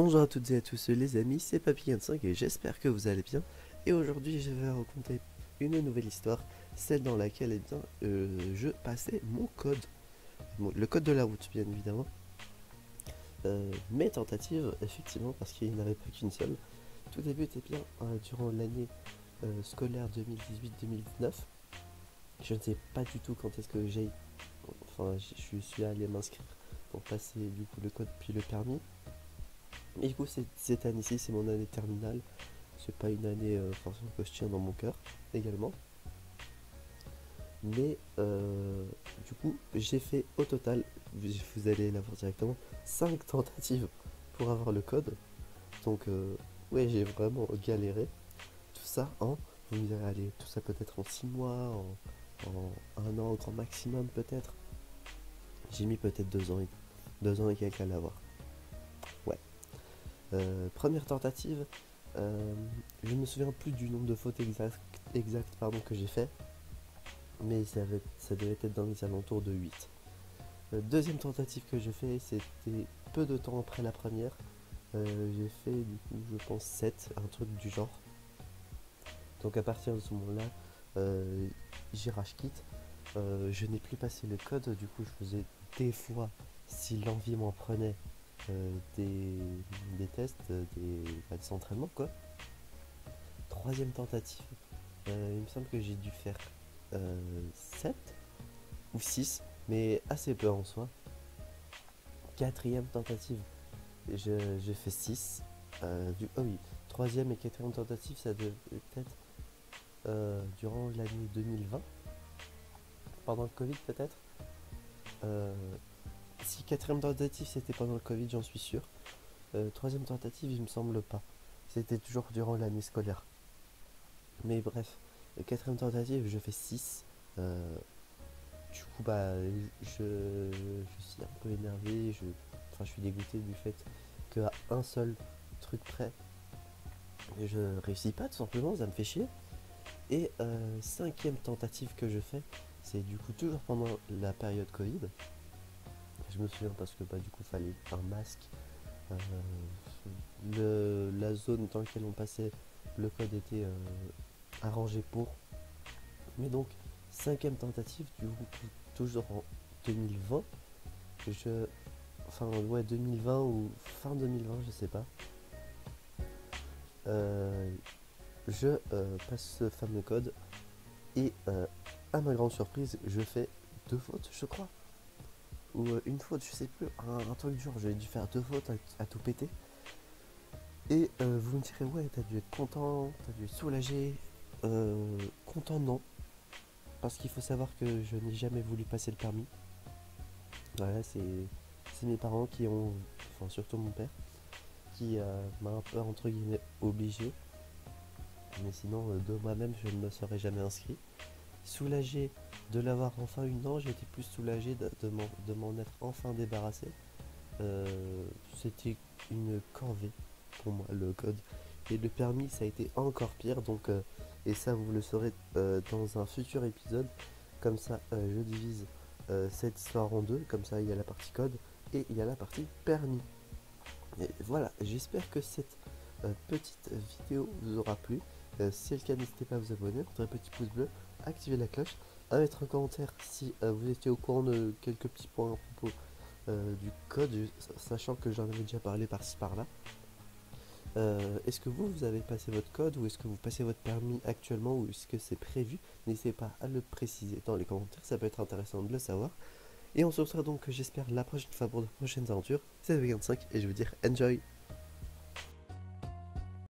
Bonjour à toutes et à tous les amis, c'est Papy25 et j'espère que vous allez bien. Et aujourd'hui je vais raconter une nouvelle histoire, celle dans laquelle je passais mon code, le code de la route bien évidemment. Mes tentatives, effectivement, parce qu'il n'y en avait pas qu'une seule. Tout débutait bien durant l'année scolaire 2018-2019. Je ne sais pas du tout quand est-ce que je suis allé m'inscrire pour passer du coup le code puis le permis. Et du coup, cette année-ci, c'est mon année terminale. C'est pas une année forcément que je tiens dans mon cœur également. Mais du coup, j'ai fait au total, vous allez l'avoir directement, 5 tentatives pour avoir le code. Donc, ouais, j'ai vraiment galéré. Tout ça vous me direz, allez, tout ça peut-être en 6 mois, en un an au grand maximum peut-être. J'ai mis peut-être 2 ans et quelques à l'avoir. Ouais. Première tentative, je ne me souviens plus du nombre de fautes exactes que j'ai fait, mais ça devait être dans les alentours de 8. Deuxième tentative que j'ai fait, c'était peu de temps après la première. J'ai fait du coup, je pense 7, un truc du genre. Donc à partir de ce moment-là, j'ai rage quitte. Je n'ai plus passé le code, du coup je faisais des fois, si l'envie m'en prenait, des tests, des entraînements quoi. Troisième tentative, il me semble que j'ai dû faire 7 ou 6, mais assez peu en soi. Quatrième tentative, j'ai fait 6. Oh oui, troisième et quatrième tentative, ça devait être durant l'année 2020, pendant le Covid peut-être. Euh, si quatrième tentative c'était pendant le Covid, j'en suis sûr. Troisième tentative, il me semble pas. C'était toujours durant l'année scolaire. Mais bref, quatrième tentative, je fais 6. Du coup, bah, je suis un peu énervé. Je suis dégoûté du fait qu'à un seul truc près, je réussis pas tout simplement, ça me fait chier. Et cinquième tentative que je fais, c'est du coup toujours pendant la période Covid. Je me souviens parce que bah, du coup, il fallait un masque. La zone dans laquelle on passait, le code était arrangé pour. Mais donc, cinquième tentative, du coup, toujours en 2020. Ouais, 2020 ou fin 2020, je sais pas. Euh, je passe ce fameux code et à ma grande surprise, je fais 2 fautes, je crois. Ou une faute, je sais plus. Un truc du genre, j'ai dû faire 2 fautes à tout péter. Et vous me direz, ouais, t'as dû être content, t'as dû être soulagé. Content, non. Parce qu'il faut savoir que je n'ai jamais voulu passer le permis. Voilà, c'est mes parents qui ont, enfin surtout mon père, qui m'a un peu entre guillemets obligé. Mais sinon, de moi-même, je ne me serais jamais inscrit. Soulagé de l'avoir enfin eu, non, j'étais plus soulagé de m'en être enfin débarrassé. C'était une corvée pour moi, le code. Et le permis, ça a été encore pire. Donc, et ça, vous le saurez dans un futur épisode. Comme ça, je divise cette histoire en deux. Comme ça, il y a la partie code et il y a la partie permis. Et voilà, j'espère que cette petite vidéo vous aura plu. Si c'est le cas, n'hésitez pas à vous abonner, mettre un petit pouce bleu, activer la cloche, à mettre un commentaire si vous étiez au courant de quelques petits points à propos du code, sachant que j'en avais déjà parlé par-ci par-là. Est-ce que vous avez passé votre code ou est-ce que vous passez votre permis actuellement ou est-ce que c'est prévu? N'hésitez pas à le préciser dans les commentaires, ça peut être intéressant de le savoir. Et on se retrouve donc, j'espère, la prochaine fois pour de prochaines aventures. C'est V25 et je veux dire enjoy!